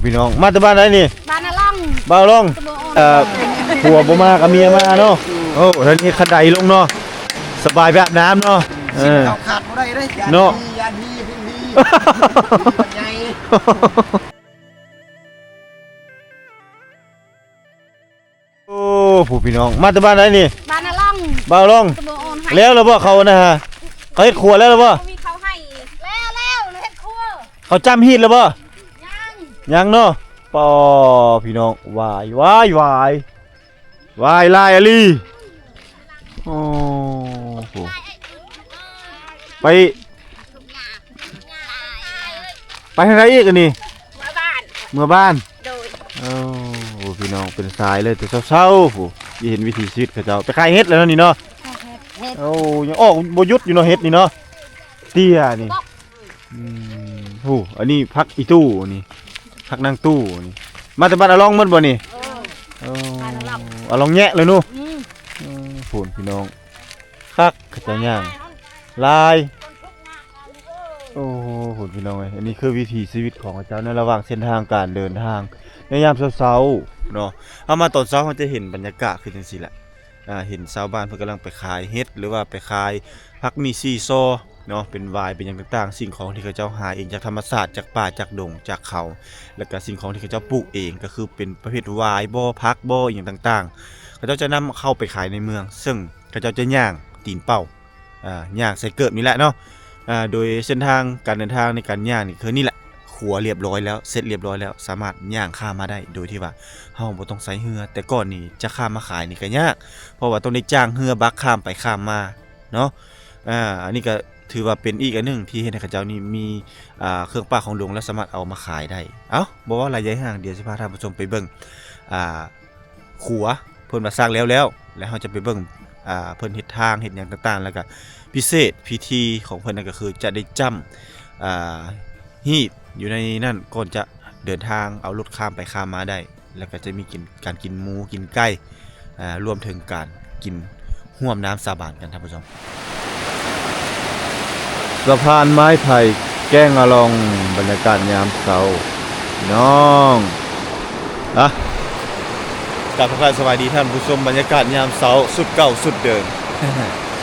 พี่น้องมาจากบ้านไหนนี่บ้านนาล่องบ้านล่องผัวบ่มากับเมียมาเนาะโอ้ท่านนี้ขัดไดลงเนาะสบายแบบน้ำเนาะเอาขาดบ่ได้เลยเนาะยาดีพึ่งดีใหญ่โอ้ผู้พี่น้องมาจากบ้านไหนนี่บ้านนาล่องบ้านล่องแล้วเหรอบ่เขานะฮะเขาเฮ็ดครัวแล้วเหรอบ่มีเขาให้แล้วเฮ็ดครัวเขาจำฮีดแล้วบ่ยังเนาะปอพี่น้องวายวายลายอลีโอ้โหไปทางไหนอีกอันนี้เมื่อบ้านโอ้โหพี่น้องเป็นสายเลยแต่เศร้าๆผู้ที่เห็นวิถีชีวิตเขาเจ้าไปขายเฮ็ดแล้วนี่เนาะโอ้ยังออกบ่หยุดอยู่เนาะเฮ็ดนี่เนาะเตี้ยนี่โอ้อันนี้พักอีตู้นี่พักนั่งตู้นี่มาแต่บ้านอลองมันบ่นี่อลองแยะเลยนู่ฝุ่นพี่น้องคักขจายย่างลายโอ้ฝุ่นพี่น้องอันนี้คือวิถีชีวิตของเจ้าในระหว่างเส้นทางการเดินทางในยามเช้าๆเนาะเอามาตอนเช้าเราจะเห็นบรรยากาศคือจังซี่แหละเห็นชาวบ้านเพิ่นกำลังไปขายเฮ็ดหรือว่าไปขายผักมีซีซอเนาะเป็นวายเป็นอย่างต่างๆสิ่งของที่เขาเจ้าหาเองจากธรรมชาติจากป่าจากดงจากเขาแล้วก็สิ่งของที่เขาเจ้าปลูกเองก็คือเป็นประเภทวายบ่พักบ่อย่างต่างๆเขาเจ้าจะนำเข้าไปขายในเมืองซึ่งเขาเจ้าจะย่างตีนเป้าย่างใส่เกิบนี่แหละเนาะโดยเส้นทางการเดินทางในการย่างนี่คือนี่แหละขัวเรียบร้อยแล้วเสร็จเรียบร้อยแล้วสามารถย่างข้ามมาได้โดยที่ว่าเฮาบ่ต้องใช้เรือแต่ก่อนนี่จะข้ามมาขายนี่ก็ยากเพราะว่าต้องได้จ้างเรือบักข้ามไปข้ามมาเนาะอันนี้ก็ถือว่าเป็นอีกอันหนึ่งที่เฮ็ดให้เขาเจ้านี่มีเครื่องป่าของหลวงและสามารถเอามาขายได้เอ้าบ่ว่าระยะห่างเดี๋ยวสิพาท่านผู้ชมไปเบิ่งขัวเพิ่นมาสร้างแล้วแล้วเฮาจะไปเบิ่งเพิ่นเฮ็ดทางเฮ็ดหยังต่างๆแล้วก็พิเศษพิธีของเพิ่นนั่นก็คือจะได้จ้ำฮีดอยู่ในนั่นก่อนจะเดินทางเอารถข้ามไปข้ามมาได้แล้วก็จะมีการกินหมูกินไก่รวมถึงการกินห่วมน้ำสาบานกันท่านผู้ชมสะพานไม้ไผ่แก้งอลองบรรยากาศยามเช้าน้องกลับสวัสดีท่านผู้ชมบรรยากาศยามเช้าสุดเก่าสุดเดิม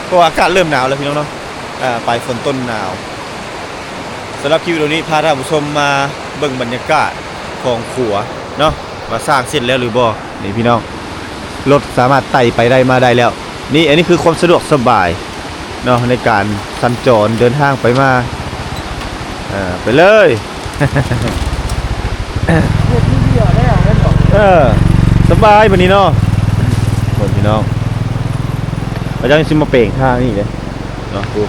เพราะว่าอากาศเริ่มหนาวแล้วพี่น้องเนาะปลายฝนต้นหนาวสำหรับคลิปวิดีโอนี้พาท่านผู้ชมมาเบิ่งบรรยากาศของขัวเนาะว่าสร้างเสร็จแล้วหรือบ่นี่พี่น้องรถสามารถไต่ไปได้มาได้แล้วนี่อันนี้คือความสะดวกสบายเนาะในการสัญจรเดินทางไปมาไปเลยสบายวันนี้เนาะคนพี่น้องเราจะซิมาเป่งทางนี่เลยเนาะดู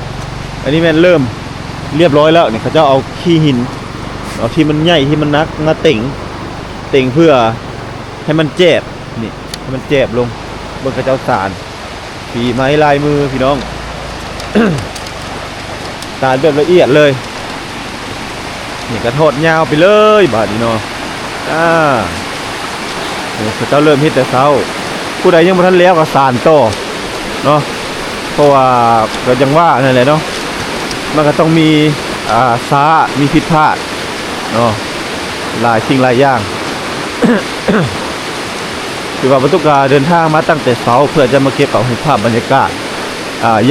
อันนี้แม่นเริ่มเรียบร้อยแล้วเนี่ยเขาจะเอาขี้หินเอาที่มันใหญ่ที่มันนักมาเต่งเพื่อให้มันเจ็บนี่ให้มันเจ็บลงบนกระเจ้าสารฝีไม้ลายมือพี่น้อง สารแบบละเอียดเลยนี่กระโทดยาวไปเลยบาดนี้เนาะเขาเจ้าเริ่มเฮ็ดแต่เช้าผู้ใดยังบ่ทันแล้วก็สารต่อเนาะเพราะว่าก็ยังว่านั่นแหละเนาะมันก็ต้องมีซ้ามีผิดพลาดเนาะหลายสิ่งหลายอย่าง ถือว่าบรรทุกเดินทางมาตั้งแต่เช้าเพื่อจะมาเก็บเอาภาพบรรยากาศ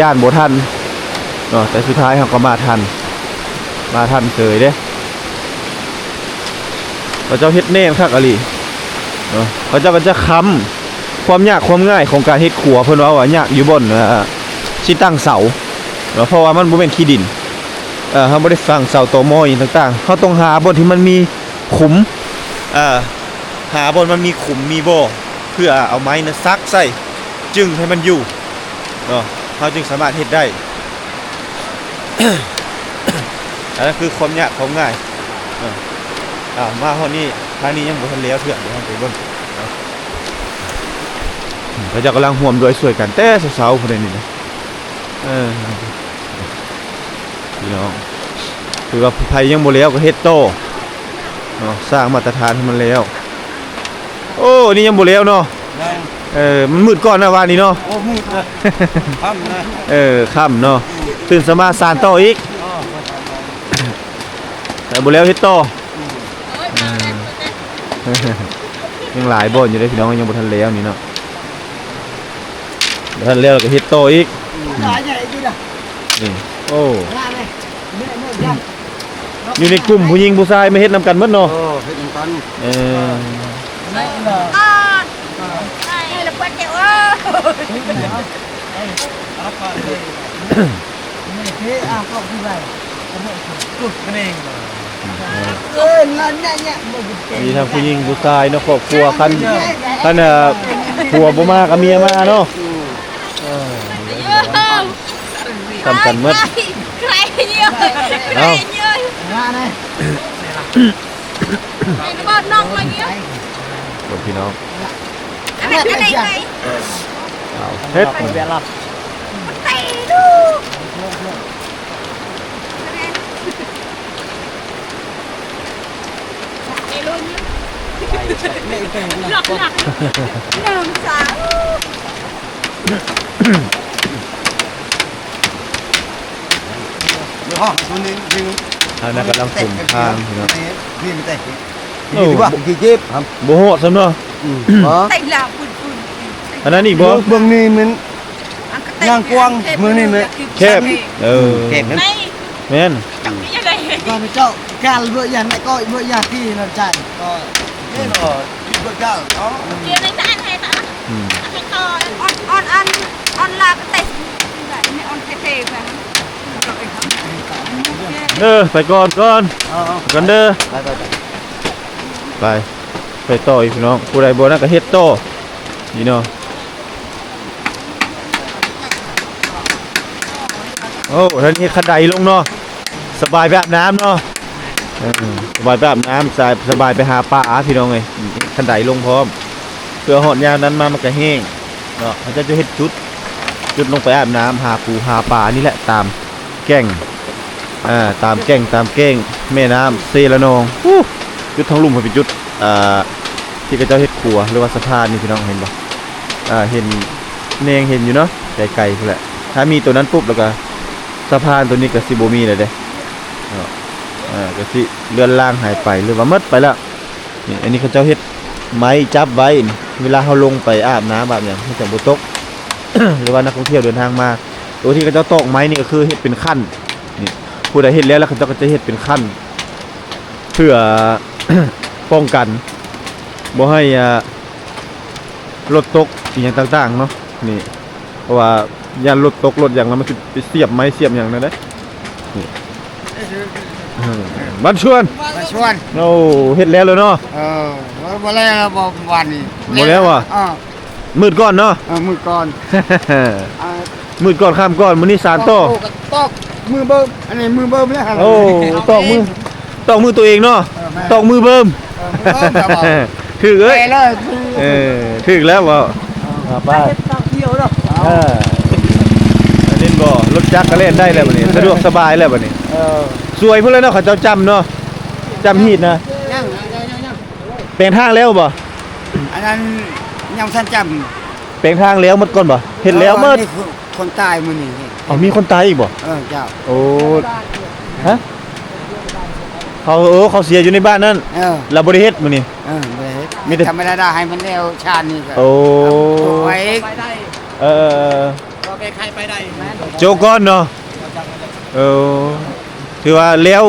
ย่านบ่ทันเนาะแต่สุดท้ายเขาก็มาทันเฉยเด้เขาเจ้าเฮ็ดแน่คักอะลีเนาะเขาเจ้าก็จะค้ำความยากความง่ายของการเฮ็ดขัวเพิ่นว่ายากอยู่บนที่ตั้งเสาเนาะเพราะว่ามันบ่แม่นขี้ดินเขาบ่ได้ฝังเสาตอหม้ออีกต่างๆเขาต้องหาบนที่มันมีขุมหาบนมันมีขุมมีบ่อเพื่อเอาไม้นะซักใส่จึงให้มันอยู่เนาะเขาจึงสามารถเฮ็ดได้ อันนั้นคือความยากความง่ายมาฮอดนี้ทางนี้ยังบ่ทันแล้วเถื่อนเดี๋ยวเราไปเบิ่งเราจะกำลังร่วมด้วยช่วยกันแต่เช้าๆพุ่นนี่นะพี่น้องคือว่าไผยังบ่แล้วก็เฮ็ดโตเนาะสร้างมาตรฐานให้มันแล้วโอ้นี่ยังบ่แล้วเนาะมันมืดก่อนนะวันนี้เนาะโอ้มืดนะค่ำนะค่ำเนาะตื่นสมาสานต่ออีกแต่บ่แล้วเฮ็ดต่อ ยังหลายบ่อนอยู่เลยพี่น้องยังบ่ทันแล้วนี่เนาะบ่ทันแล้วก็เฮ็ดต่ออีก หลายใหญ่จริงอ่ะ นี่โอ้ งานเลยเนี่ยยัง อยู่ในกลุ่มผู้หญิงผู้ชายมาเฮ็ดนำกันหมดเนาะ โอ้เฮ็ดกัน อ่อนไอ้ละปัดเจ้านี่อ่ะก็คือไรกุดกันเองนั่นเนี่ย มีทั้งผู้หญิงผู้ชายเนาะครอบครัวคันผัวบ่มากับเมียมาเนาะทำกันหมด ใครเยอะใครเยอะ งานเลย ไอ้บ้านนอกมาเยอะ คนพี่น้อง อะไรอะไรไง เอาเฮ็ด เดี๋ยวรับ เตะดูไอ้ลุนหลักหลักหนึ่งสาม เดี๋ยวห้องตัวนึงดึง อันนั้นกำลังผมทางพี่น้อง พี่ไม่เตะ โอ้ ดีกว่ากี่เจ็บครับ บ่โหดซำเนาะ เตะหลับปุ่นปุ่น อันนั้นอีกบ่ เบื้องนี้มันนางกวางเมืองนี่ไหม แคบเก็บนั้น ไม่ แม่น จังยังไง ก็มีเจ้าการเบื่อยันก็เบื่อยาที่นั่นจันก็นี่หรอเบื่อเจ้าอ๋อ เกี่ยวในจานให้ตา อืม ให้ต่อออนลาก็เตะนี่ออนเท่ๆไป ไปก่อนกันเด้อ ไป ไปต่ออีกพี่น้องผู้ใดบ่นั่นก็เฮ็ดต่อนี่เนาะโอ้ท่านนี้ขันไดลงเนาะสบายไปอาบน้ำเนาะสบายไปอาบน้ำสบายไปหาปลาพี่น้องเอ้ยขันไดลงพร้อมเพื่อหอดยามนั้นมามันก็แห้งเนาะเขาจะเฮ็ดจุดลงไปอาบน้ำหาปูหาปลานี่แหละตามแก่งตามแก่งแม่น้ำเซละนองจุดท้องลุ่มเป็นจุดที่กระเจ้าเฮ็ดครัวหรือว่าสะพานนี่พี่น้องเห็นบ่เห็นแนงเห็นอยู่เนาะไกลๆพุ่นแหละถ้ามีตัวนั้นปุ๊บแล้วก็สะพานตัวนี้ก็สิบ่มีเลยเด้ก็สิเลื่อนล่างหายไปหรือว่าหมดไปแล้วนี่อันนี้เขาเจ้าเฮ็ดไม้จับไว้เวลาเฮาลงไปอาบน้ำแบบหยังให้จังบ่ตก หรือว่านักท่องเที่ยวเดินทางมาตัวที่เขาเจ้าตอกไม้นี่ก็คือเฮ็ดเป็นขั้นนี่ผู้ใดเฮ็ดแล้วเขาเจ้าก็จะเฮ็ดเป็นขั้นเพื่อ ป้องกันบ่ให้รถตกอีหยังต่างๆเนาะนี่เพราะว่ายานรถตกรถอย่างแล้วมันสิไปเสียบไม้เสียบหยังนั่นเด้นี่บ้านชวน มาชวน โอ้เฮ็ดแล้วเลยเนาะ บ่แล้วบ่วันนี้ บ่แล้วว่ะมืดก่อนเนาะ มือก่อน มืดก่อนข้ามก่อนมื้อนี้สารต่อ ตอกมือเบิ่มอันนี้มือเบิ่มแล้ว โอ้ตอกมือตัวเองเนาะตอกมือเบิ่ม ถึกเอ้ยถึกแล้วบ่ไป เที่ยวดอก อันนี้บ่รถจักรก็เล่นได้แล้วบัดนี้สะดวกสบายแล้วบัดนี้สวยพุ่นแล้วเนาะเขาเจ้าจำเนาะจำฮีดนะ ยัง แปลงทางแล้วบ่ อันนั้นยังท่านจ แปลงทางแล้วหมดก่อนบ่ ำ เฮ็ดแล้วหมด คนตายมื้อนี้ อ๋อมีคนตายอีกบ่ เจ้า โอ้ฮะเขาเสียอยู่ในบ้านนั่นเราบ่ได้เฮ็ดมื้อนี้ มีแต่ทำไม่ได้ให้มันแล้วชาตินี้ก็ โอ้ ไว้ ก็แก้ไขไปได้ โจก่อนเนาะถือว่าแล้ว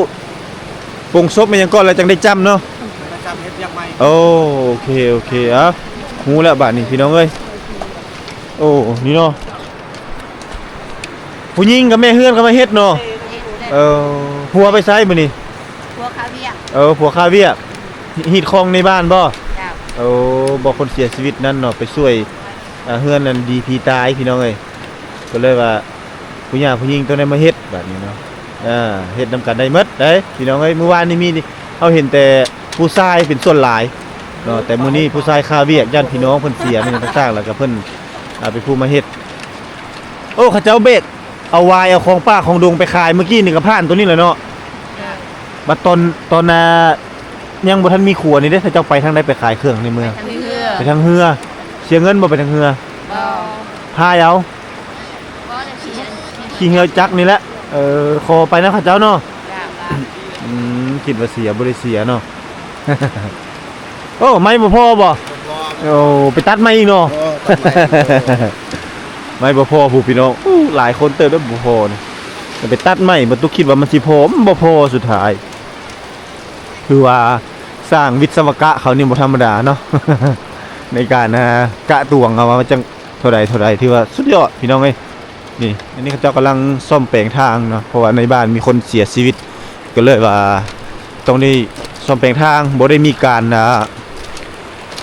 ปรุงซบมันยังก่อนแล้วจังได้จำเนาะ จำเฮ็ดยังไง โอเคอ่ะฮู้แล้วบาดนี้พี่น้องเอ้ยโอ้นี่เนาะผู้หญิงกับแม่เฮือนก็มาเฮ็ดเนาะผัวไปไสมื้อนี้ พวกคาเวีย ผัวคาเวียกฮีดคองในบ้านบ่ เจ้า บอกคนเสียชีวิตนั่นเนาะไปช่วยเฮือนนั่นดีพีตายพี่น้องเอ้ยก็เลยว่าผู้หญิงต้องได้มาเฮ็ดแบบนี้เนาะเฮ็ดนำกันได้หมดเด้พี่น้องเอ้ยเมื่อวานนี้มีเฮาเห็นแต่ผู้ชายเป็นส่วนหลายเนาะแต่มื้อนี้ผู้ชายคาเวียกญาติพี่น้องเพิ่นเสียนี่ต่างๆแล้วก็เพิ่นเป็นผู้มาเฮ็ดโอ้เขาเจ้าเบ็ดเอาวายเอาของป้าของดงไปขายเมื่อกี้นี่ก็ผ่านตัวนี้แหละเนาะบัดตอนยังบ่ทันมีครัวนี่เด้ถ้าเจ้าไปทางใดไปขายเครื่องในเมือง ไปทางเฮือเสียเงินบ่ไปทางเฮือพายเอาขี่เฮือจักนี่แหละขอไปนะข้าเจ้าเนาะคิดว่าเสียบ่ได้เสียเนาะ โอ้ไม่บ่พอบ่โอ้ไปตัดไม้อีกเนาะ ไม่บ่พอผู้พี่น้องหลายคนเติมด้วยบ่พอนี่จะไปตัดไม้บ่ตุกคิดว่ามันสิพอมันบ่พอสุดท้ายคือว่าสร้างวิศวกะเขานี่บ่ธรรมดาเนาะ ในการกะตวงเอามาจังเท่าใดที่ว่าสุดยอดพี่น้องเอ้ยนี่อันนี้เขาเจ้ากำลังซ่อมแปลงทางเนาะเพราะว่าในบ้านมีคนเสียชีวิตก็เลยว่าต้องได้ซ่อมแปลงทางบ่ได้มีการ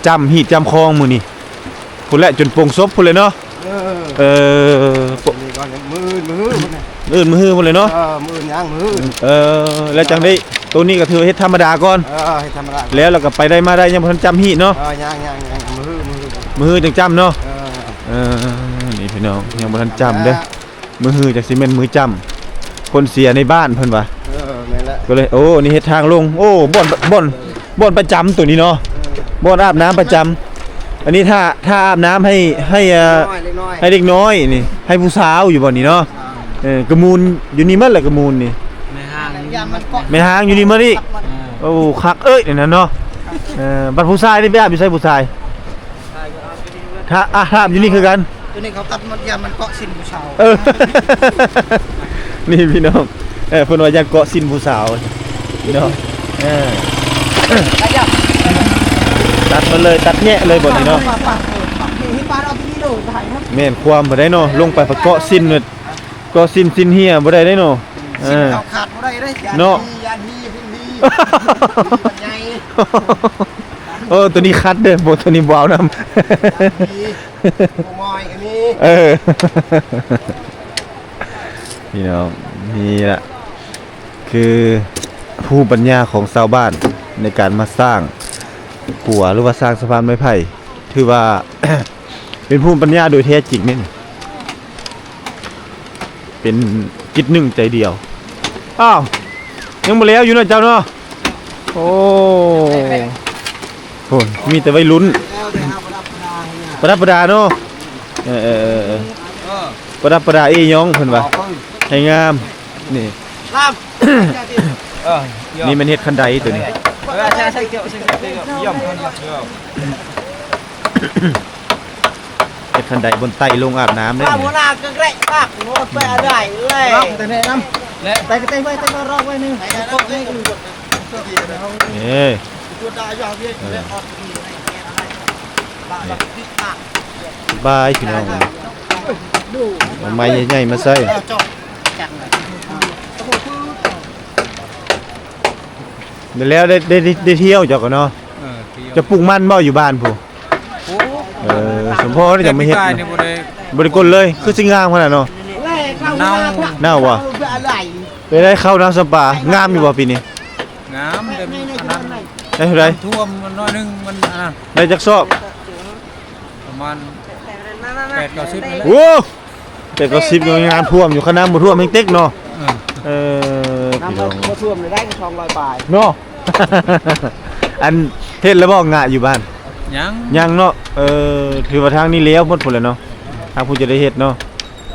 จำหีดจำคลองมื้อนี้พุ่นแหละจนโปร่งศพพุ่นเลยเนาะนี่ก่อนมือ มือพุ่นเลยเนาะ มือย่างมือ แล้วจังได้ตัวนี้ก็ถือเฮ็ดธรรมดาก่อนให้ธรรมดาแล้วเราก็ไปได้มาได้ยังบ่ทันจำหีดเนาะย่างมือจังจำเนาะนี่พี่น้องยังบ่ทันจำเด้อมือจังสิแม่นมือจำคนเสียในบ้านเพิ่นว่านั่นแหละก็เลยโอ้นี่เฮ็ดทางลงโอ้บ่อนประจำตัวนี้เนาะบ่อนอาบน้ำประจำอันนี้ถ้าอาบน้ำให้เด็กน้อยนี่ให้ผู้สาวอยู่บ่นี่เนาะกระมูลอยู่นี่หมดแหละกระมูลนี่ไม่ห่างอยู่นี่หมดนี่โอ้คักเอ้ยนั่นเนาะบัดผู้ชายนี่ไปอาบอยู่ไสผู้ชายถ้าอาบอยู่นี่คือกันตัวนี้เขาตัดมันยามันเกาะสินผู้สาวนี่พี่น้องเพิ่นว่าอยากเกาะสินผู้สาวพี่น้องตัดมาเลยตัดแงะเลยบ่นี่เนาะแม่นความบ่ได้เนาะลงไปประเกาะสินเกาะสินเหียบ่ได้เนาะขาดบ่ได้เด้เนาะยานีพึ่งดีใหญ่ตัวนี้คัดเด้อบ่ตัวนี้บ่เอานำมอยอันนี้พี่น้องนี่ล่ะคือภูมิปัญญาของชาวบ้านในการมาสร้างขัวหรือว่าสร้างสะพานไม้ไผ่ถือว่า เป็นภูมิปัญญาโดยแท้จริงนี่เป็นจิตหนึ่งใจเดียวอ้าวยังบ่แล้วอยู่เนาะเจ้าเนาะโอ้โหมีแต่วัยรุ่นประดับประดาเนาะประดับประดายองเพิ่นว่าให้งามนี่นี่มันเฮ็ดคันไดตัวนี้เฮ็ดคันไดบนไตลงอาบน้ำได้หัวหน้าก็แกล้งมากโน้ตไปอะไรเลยแต่แนะนำและไปไว้รอบไว้นึงก็ให้กันหมดนี่ตัวดายาวเวียนและออดมีในแกนอะไรบายพี่น้องไม้ใหญ่ๆมาใส่แล้วได้เที่ยวจ้ะก็เนาะจะปลูกมันบ่อยู่บ้านผู้สมพรจะไม่เฮ็ดบ่ได้กลเลยคือสิงามขนาดเนาะเน่าว่ะไปได้เข้าน้ำสปางามอยู่บ่ปีนี้งามแต่ได้เท่าไหร่ท่วมมันน้อยนึงมันได้จักซอบประมาณ8-10โอ้แต่ก็10ก็งานท่วมอยู่คณะบ่ท่วมแฮงเต็กเนาะน้ำบ่ท่วมเลยได้200บาทเนาะอันเฮ็ดแล้วบ่งะอยู่บ้านยังเนาะถือว่าทางนี้แล้วหมดพุ่นแล้วเนาะทางผู้จะได้เฮ็ดเนาะ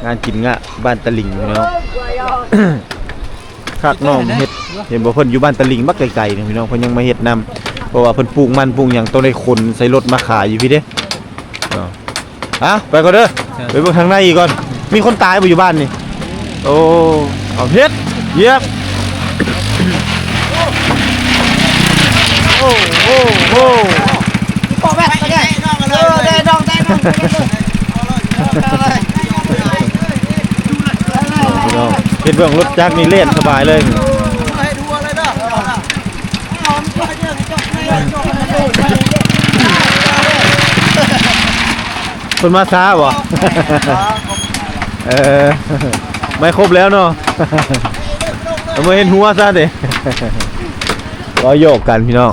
งานกินงะบ้านตะลิงเนาะคักน้องเฮ็ดเห็นบ่เพิ่นอยู่บ้านตะลิงบักไกลๆนี่พี่น้องเพิ่นยังมาเฮ็ดนำเพราะว่าเพิ่นปลูกมันปลูกหยังต้องได้ขนใส่รถมาขายอยู่พี่เด้ไปก่อนเด้อไปเบิ่งทางในอีกก่อนมีคนตายบ่อยู่บ้านนี่โอ้เอาเฮ็ดเยียบโอ้ปอแม่ก็ได้ได้น้องเฮ็ดเบิ่งรถจักรนี่เล่นสบายเลยคนมาช้าบ่ไม่ครบแล้วเนาะมาเห็นหัวซะเด้ก็โยกกันพี่น้อง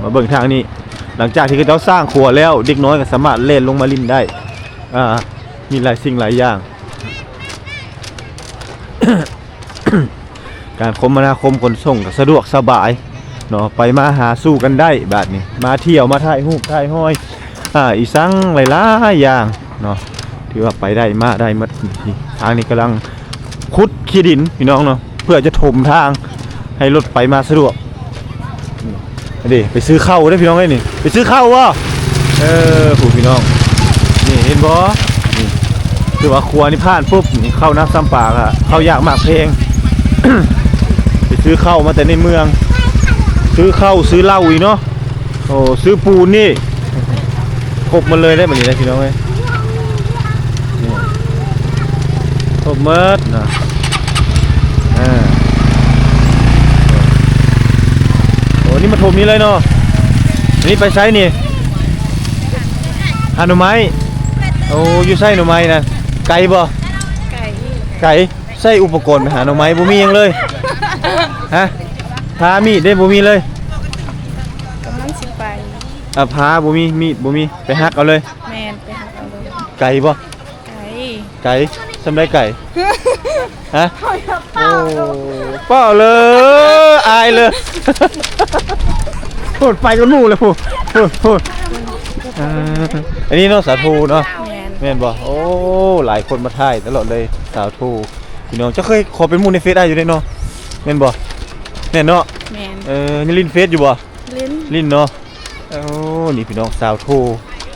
มาเบิ่งทางนี้หลังจากที่เขาสร้างครัวแล้วเด็กน้อยก็สามารถเล่นลงมาลิ้นได้มีหลายสิ่งหลายอย่าง การคมนาคมขนส่งก็สะดวกสบายเนาะไปมาหาสู้กันได้แบบนี้มาเที่ยวมาถ่ายรูปถ่ายห้อยอีสังหลายๆอย่างเนาะถือว่าไปได้มาได้หมดทางนี้กำลังขุดขี้ดินพี่น้องเนาะเพื่อจะถมทางให้รถไปมาสะดวก ดิไปซื้อข้าวได้พี่น้องเอ้ยนี่ไปซื้อข้าววะผู้พี่น้องนี่เห็นบ่นี่คือว่าครัวนี่ผ่านปุ๊บนี่ข้าวน้ำซ้ำปากอะข้าวยากมากเพลง ไปซื้อข้าวมาแต่ในเมืองซื้อข้าวซื้อเหล้าอีกเนาะโอ้ซื้อปูนนี่ครบมาเลยได้แบบนี้นะพี่น้องเอ้ยนี่ครบหมดนะโอ้นี่มาถมนี้เลยเนาะนี่ไปใช้นี่หาหน่อไม้โอ้อยู่ใส่หน่อไม้นะไก่บ่ไก่ใส่อุปกรณ์ไปหาหน่อไม้บ่มีหยังเลยฮะพามีดได้บ่มีเลยกำลังสิไป พาบ่มีมีดบ่มีไปหักเอาเลย แม่นไปหาเอาเลย ไก่บ่ ไก่ สำได้ไก่ฮะโอ้เปล่าเลยอายเลยพูดไปก็นู่นเลยพูดอันนี้เนาะสาธุเนาะ แม่น แม่นบ่โอ้หลายคนมาถ่ายตลอดเลยสาธุพี่น้องจะเคยขอเป็นหมู่ในเฟซได้อยู่ได้เนาะแม่นบ่แม่นเนาะ แม่น นี่ลิ้นเฟซอยู่บ่ ลิ้น ลิ้นเนาะโอ้นี่พี่น้องสาวโท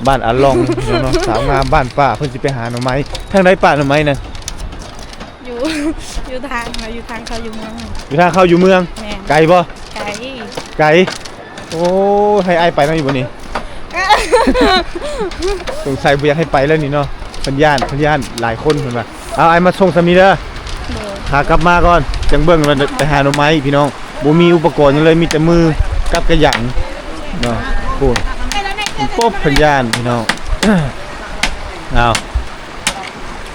บ้านอาลองพี่น้องเนาะสาวงามบ้านป้าเพิ่นสิไปหาหน่อไม้ทางใดป้าหน่อไม้นั่น อยู่ อยู่ทางเขาอยู่เมือง อยู่ทางเข้าอยู่เมือง แม่น ไกลบ่ ไก่ ไกลโอ้ให้อ้ายไปนำอยู่บ่นี่ สงสัยบ่อยากให้ไปแล้วนี่เนาะเพิ่นย่านหลายคนเพิ่นว่าเอาอ้ายมาส่งสามีเด้อ โดย พากลับมาก่อนจังเบิ่งว่าไปหาหน่อไม้พี่น้องบ่มีอุปกรณ์หยังเลยมีแต่มือกับกระหยังเนาะโอ้ปุ๊บเพิ่นย่านพี่น้อง เอา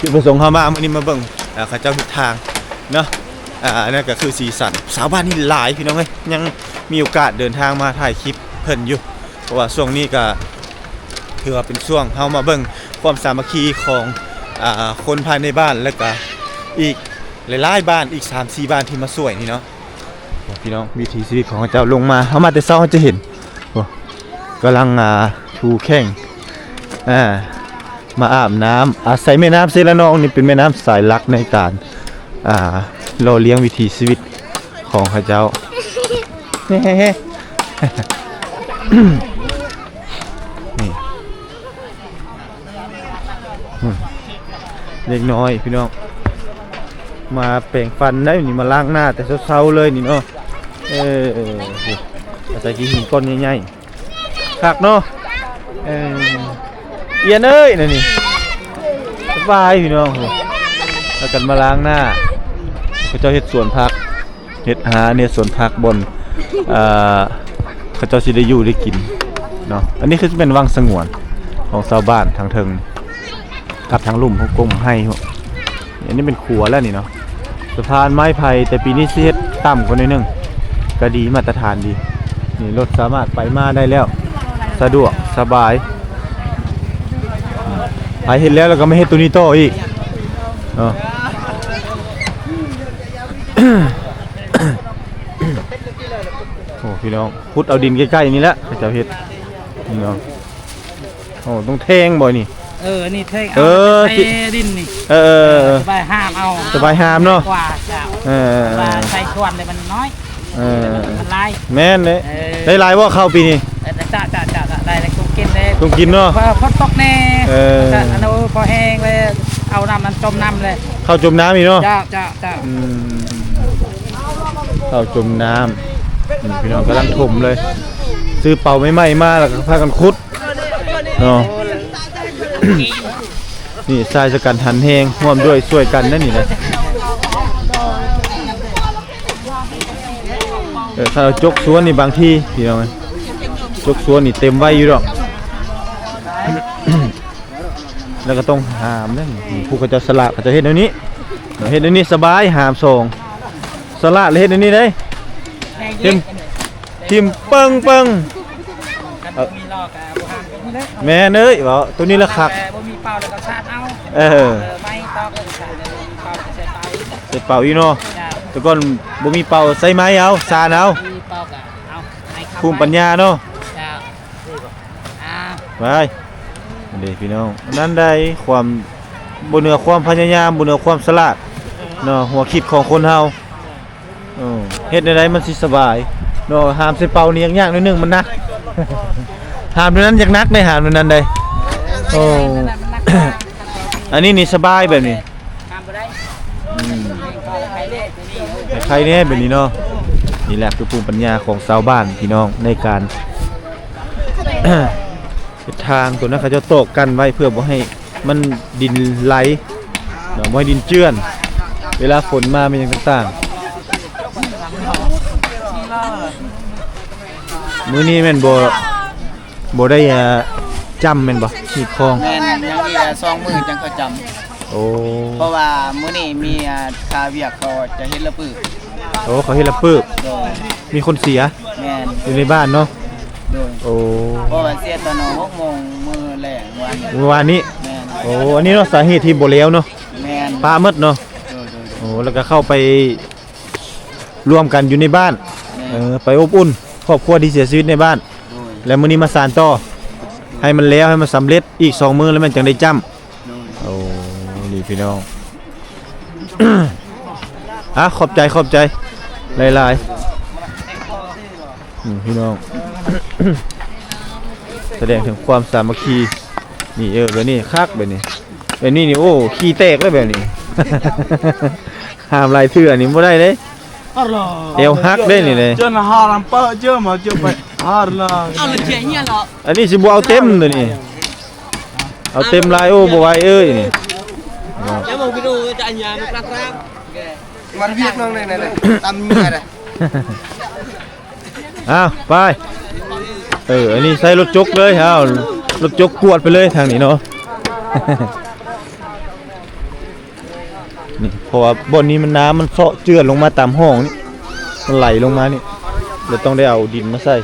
จุดประสงค์เฮามามื้อนี้มาเบิ่งเขาเจ้าทิศทางเนาะนั่นก็คือสีสันสาวบ้านนี่หลายพี่น้องเอ้ยยังมีโอกาสเดินทางมาถ่ายคลิปเพิ่นอยู่เพราะว่าช่วงนี้ก็ถือว่าเป็นช่วงเฮามาเบิ่งความสามัคคีของคนภายในบ้านแล้วก็อีกหลายๆบ้านอีก 3-4 บ้านที่มาช่วยนี่เนาะพี่น้องวิถีชีวิตของเขาเจ้าลงมาเฮามาแต่เช้าเฮาจะเห็นกำลังถูแข้งมาอาบน้ำอาศัยแม่น้ำเซละนองนี่เป็นแม่น้ำสายหลักในการรอเลี้ยงวิถีชีวิตของเขาเจ้า นี่เล็กน้อยพี่น้องมาแปรงฟันได้นี่มาล้างหน้าแต่เช้าๆเลยนี่เนาะอาศัยหินก้อนใหญ่ๆคักเนาะเอียนเอ้ยนี่สบายพี่น้องแล้วกันมาล้างหน้าเขาเจ้าเฮ็ดสวนผักเฮ็ดหาเนี่ยสวนผักบนเขาเจ้าสิได้อยู่ได้กินเนาะอันนี้คือเป็นวังสงวนของชาวบ้านทางเทิงกับทางลุ่มของกรมให้อันนี้เป็นครัวแล้วนี่เนาะสะพานไม้ไผ่แต่ปีนี้สิเฮ็ดต่ำกว่านิดนึงก็ดีมาตรฐานดีนี่รถสามารถไปมาได้แล้วสะดวกสบายไปเห็นแล้วก็ไม่เห็นตัวนี้โตอีกเนาะ โอ้พี่น้องพุดเอาดินใกล้ๆนี่แหละเจ้าเฮ็ดพี่น้องโอ้ต้องแทงบ่นี่ นี่เท่ ดินนี่ สบายห้ามเอา สบายหามเนาะ กว่าจะใส่ชวนเลยมันน้อยมันลาย แม่นเลยได้หลายบ่เข้าปีนี้ จะได้เลยต้องกินเลย ต้องกินเนาะ พอตกแน่อันนั้นพอแห้งเลยเอาน้ำนั้นจมน้ำเลย เข้าจมน้ำอีกเนาะ จะเข้าจมน้ำพี่น้องกำลังถมเลยซื้อเป่าไม้ไหม้มาแล้วก็พากันขุดเนาะ นี่ทรายสกัดหันแหงร่วมด้วยช่วยกันนั่นนี่นะถ้าเราจกสวนนี่บางที่พี่น้องจกสวนนี่เต็มไว้อยู่หรอก แล้วก็ต้องหามนั่นผู้เขาจะสละเขาจะเฮ็ดเดี๋ยวนี้เฮ็ดเดี๋ยวนี้สบายหามส่งสละเลยเฮ็ดเดี๋ยวนี้เลยทิมเปิงมีลอกแม่เอ้ยว่าตัวนี้ละคักบ่มีเป่าแล้วก็ชาดเอาไม่เป่าก็ชาดเป่าใส่เป่าใส่เป่าอีเนาะแต่ก่อนบ่มีเป่าใส่ไม้เอาซาเอาเป่าก็เอาภูมิปัญญาเนาะ ไป เด็กพี่น้องนั้นได้ความบนเหนือความพยายามบนเหนือความสลาดเนาะหัวคิดของคนเฮาเฮ็ดได้มันสิสบาย โนหามใส่เป่านี่ยากๆนิดนึงมันนัก หามตัวนั้นยังนักได้หามตัวนั้นได้โอ้ อันนี้นี่สบายแบบนี้ใครเนี่ยแบบนี้เนาะนี่แหละคือภูมิปัญญาของชาวบ้านพี่น้องในการ ทางตัวนั้นเขาจะโตกกันไว้เพื่อบ่ให้มันดินไหลเนาะบ่ให้ดินเจือนเวลาฝนมามันยังต่างๆมื้อนี้แม่นบ่ได้จำแม่นบ่ที่คลอง แม่นยังอี2มื้อจังเขาจำ โอ้ เพราะว่ามื้อนี้มีคาเวียกเขาจะเฮ็ดระปื้อ โอ้เขาเฮ็ดละปึ๊บ โดย มีคนเสีย แม่น อยู่ในบ้านเนาะ โดย โอ้ เพราะว่าเสียตอน6โมงมื้อแรกวัน เมื่อวานนี้ แม่น โอ้อันนี้เนาะสาเหตุที่บ่แล้วเนาะ แม่น ปลาหมดเนาะ โดย โอ้แล้วก็เข้าไปรวมกันอยู่ในบ้านไปอบอุ่นครอบครัวที่เสียชีวิตในบ้าน โดย แล้วมื้อนี้มาสานต่อให้มันแล้วให้มันสำเร็จอีก2มื้อแล้วมันจังได้จ้ำ โดย โอ้นี่พี่น้อง ขอบใจหลายๆพี่น้อง แสดงถึงความสามัคคีนี่แบบนี้คักแบบนี้นี่โอ้ขี้แตกเลยแบบนี้ ห้ามลายเถื่อนี่บ่ได้เด้เอวฮักได้นี่เลย Chân haram pa chưa mà chưa phải har là. เอาเลยเจียเฮียเหรอ อันนี้สิบ่เอาเต็มเลยนี่เอาเต็มลายโอ้บ่ไหวเอ้ยนี่ Em mau video cho anh nhà một rang. Ngoan việc nông này tầm như này. อ้าวไปอันนี้ใส่รถจกเลยอ้าวรถจกกวดไปเลยทางนี้เนาะ นี่เพราะว่าบ่อนนี้มันน้ำมันเซาะเจือนลงมาตามห้องนี่มันไหลลงมานี่เราต้องได้เอาดินมาใส่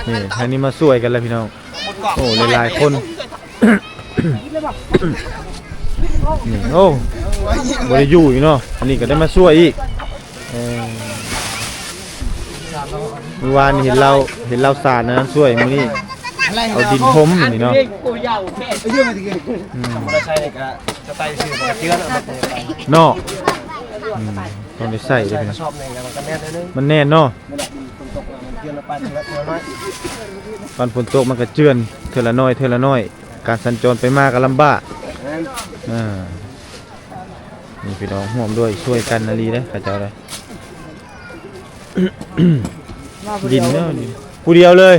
นี่ทางนี้มาช่วยกันแล้วพี่น้องโอ้หลายๆคน นี่โอ้บริยูอีกเนาะอันนี้ก็ได้มาช่วยอีกเมื่อวานเห็นเราสาดนะช่วยมื้อนี้เอาดินพรมนี่เนาะเนาะต้องได้ใส่ด้วยนะมันแน่นเนาะตอนฝนตกมันก็เจือนเทอละน้อยการสัญจรไปมาก็ลำบากนี่พี่น้องร่วมด้วยช่วยกันนาลีนะข้าเจ้าเลย ดินเนาะผู้เดียวเลย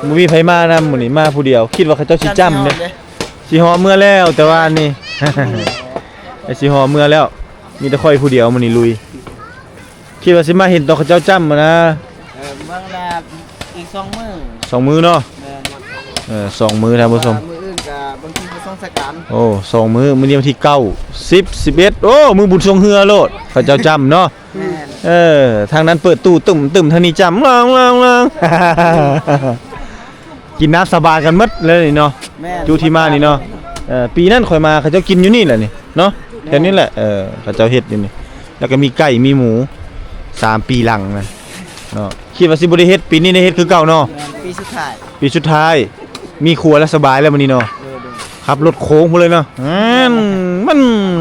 บ่มีไผมานำหมื้อนี้มาผู้เดียวคิดว่าเขาเจ้าสิจ้ำเด้สิฮอเมื่อแล้วแต่ว่านี่ ไอ้สิฮอเมื่อแล้วมีแต่ค่อยผู้เดียวมื้อนี้ลุยคิดว่าสิมาเห็นตอนเขาเจ้าจ้ำมานะ บางlàอีก2มื้อ 2 มื้อเนาะ2 มื้อท่านผู้ชม มื้ออื่นก็บางทีก็ต้องใส่กัน โอ้2 มื้อมื้อนี้วันที่9 10 11โอ้มื้อบุญทรงเฮือโลดเขาเจ้าจ้ำเนาะ แม่น ทางนั้นเปิดตู้ตึมทางนี้จำลองกินน้ำสบายกันหมดเลยนี่เนาะ แม่น จูที่มานี่เนาะปีนั้นข่อยมาเขาเจ้ากินอยู่นี่แหละนี่เนาะแค่นี้แหละเขาเจ้าเฮ็ดอยู่นี่แล้วก็มีไก่มีหมู3 ปีหลังนะเนาะคิดว่าสิบ่ได้เฮ็ดปีนี้ได้เฮ็ดคือเก่าเนาะ ปีสุดท้าย ปีสุดท้ายมีครัวแล้วสบายแล้วมื้อนี้เนาะขับรถโค้งพุ่นเลยเนาะมัน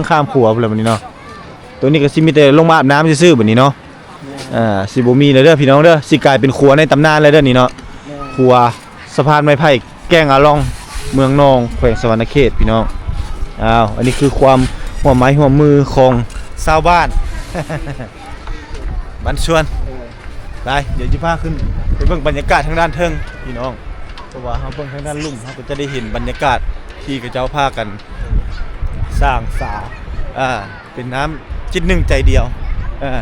ข้ามขัวพุ่นเลยมื้อนี้เนาะตัวนี้ก็สิมีแต่ลงมาอาบน้ำซื่อๆบัดนี้เนาะสิบ่มีเลยเด้อพี่น้องเด้อสิกลายเป็นครัวในตำนานเลยเด้อนี่เนาะครัวสะพานไม้ไผ่แกงอาลองเมืองนองแขวงสะหวรรณเขตพี่น้องอันนี้คือความหัวไม้หัวมือของชาวบ้าน บ้านชวนไปเดี๋ยวจะพาขึ้นไปเบิ่งบรรยากาศทางด้านเทิงพี่น้องเพราะว่าเฮาเบิ่งทางด้านลุ่มเฮาก็จะได้เห็นบรรยากาศที่กระเจ้าพากันสร้างสาเป็นน้ำจิตหนึ่งใจเดียว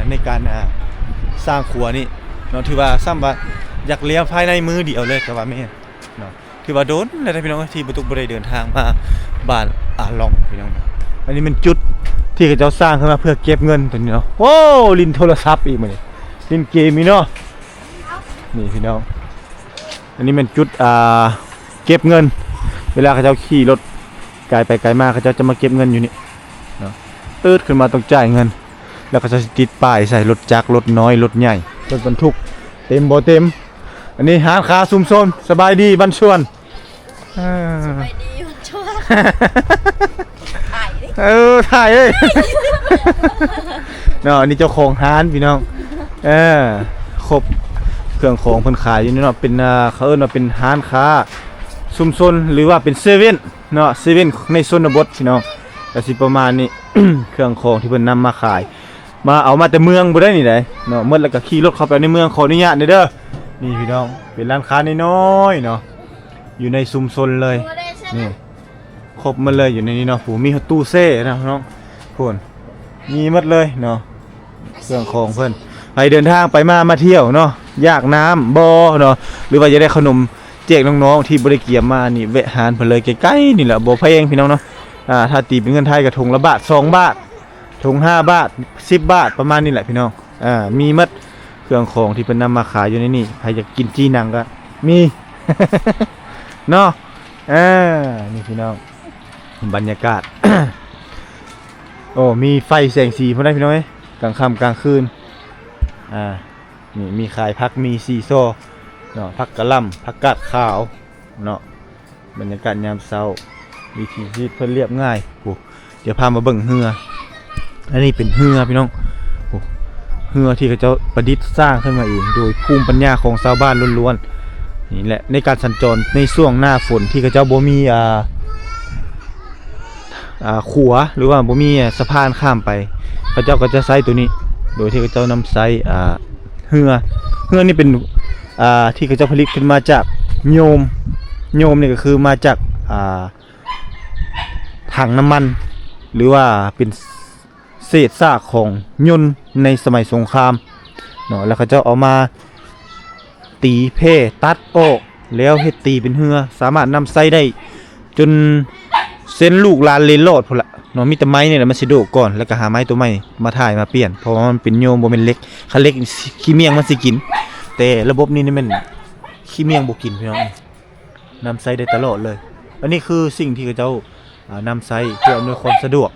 ในการสร้างครัวนี่เนาะถือว่าซ้ำว่าอยากเลี้ยงภายในมือเดียวเลยก็ว่าแม่นเนาะถือว่าโดนแล้วพี่น้องที่บ่ตุกบ่ได้เดินทางมาบ้านอาลองพี่น้องอันนี้เป็นจุดที่เขาเจ้าสร้างขึ้นมาเพื่อเก็บเงินตัวนี้เนาะโอ้ลิ้นโทรศัพท์อีกมื้อนี้ลิ้นเกมอีเนาะนี่พี่น้องอันนี้เป็นจุดเก็บเงินเวลาเขาเจ้าขี่รถไกลไปไกลมาเขาเจ้าจะมาเก็บเงินอยู่นี่เนาะตืดขึ้นมาต้องจ่ายเงินแล้วก็จะติดป้ายใส่รถจักรรถน้อยรถใหญ่รถบรรทุกเต็มบ่เต็มอันนี้หาค้าซุ่มโซนสบายดีบ้านชวนไปดีชวนถ่ายดิ ถ่ายเอ้ย เนาะนี่เจ้าของร้านพี่น้องครบเครื่องของเพิ่นขายอยู่นี่เนาะเป็นเขาเอิ้นว่าเป็นร้านค้าชุมชนหรือว่าเป็นเซเว่นเนาะเซเว่นในชนบทพี่น้องก็สิประมาณนี้ เครื่องของที่เพิ่นนำมาขายมาเอามาแต่เมืองบ่ได้นี่ได้เนาะหมดแล้วก็ขี่รถเข้าไปในเมืองขออนุญาตเด้อนี่พี่น้องเป็นร้านค้าน้อยๆเนาะอยู่ในชุมชนเลยนี่ครบหมดเลยอยู่ในนี้เนาะผู้มีตู้เซ่นะพี่น้องพุ่นมีหมดเลยเนาะเครื่องของเพิ่นไปเดินทางไปมาเที่ยวเนาะอยากน้ำบ่เนาะหรือว่าจะได้ขนมแจกน้องๆที่บ่ได้เกียมมานี่แวะหานเพิ่นเลยใกล้ๆนี่แหละบ่แพงพี่น้องเนาะถ้าตีเป็นเงินไทยก็ถุงละบาท2บาทถุง5บาท10บาทประมาณนี้แหละพี่น้องมีหมดเครื่องของที่เพิ่นนำมาขายอยู่ในนี่ใครอยากกินจีหนังก็มี เนาะนี่พี่น้องบรรยากาศ โอ้มีไฟแสงสีพอได้พี่น้องเอ้ยกลางค่ำกลางคืนนี่มีขายผักมีซีโซ่เนาะผักกะหล่ำผักกาดขาวเนาะบรรยากาศยามเช้าวิถีชีวิตเพิ่นเรียบง่ายโอ้เดี๋ยวพามาเบิ่งเรืออันนี้เป็นเรือพี่น้องโอ้เรือที่เขาเจ้าประดิษฐ์สร้างขึ้นมาเองโดยภูมิปัญญาของชาวบ้านล้วนๆนี่แหละในการสัญจรในช่วงหน้าฝนที่เขาเจ้าบ่มีขัวหรือว่าบ่มีสะพานข้ามไปเขาเจ้าก็จะใช้ตัวนี้โดยที่เขาเจ้านำใช้เรือนี่เป็นที่เขาเจ้าผลิตขึ้นมาจากโยมนี่ก็คือมาจากถังน้ำมันหรือว่าเป็นเศษซากของยนต์ในสมัยสงครามเนาะแล้วเขาเจ้าเอามาตีเพ่ตัดออกแล้วเฮ็ดตีเป็นเรือสามารถนำใช้ได้จนเส้นลูกลานเลนโลดพุ่นละเนาะมีแต่ไม้นี่แหละมันสิโดกก่อนแล้วก็หาไม้ตัวใหม่มาถ่ายมาเปลี่ยนเพราะว่ามันเป็นโยมบ่แม่นเล็กคันเล็กขี้เมียงมันสิกินแต่ระบบนี้นี่มันขี้เมียงบ่กินพี่น้องนำใช้ได้ตลอดเลยอันนี้คือสิ่งที่เขาเจ้านำใช้เพื่ออำนวยความสะดวก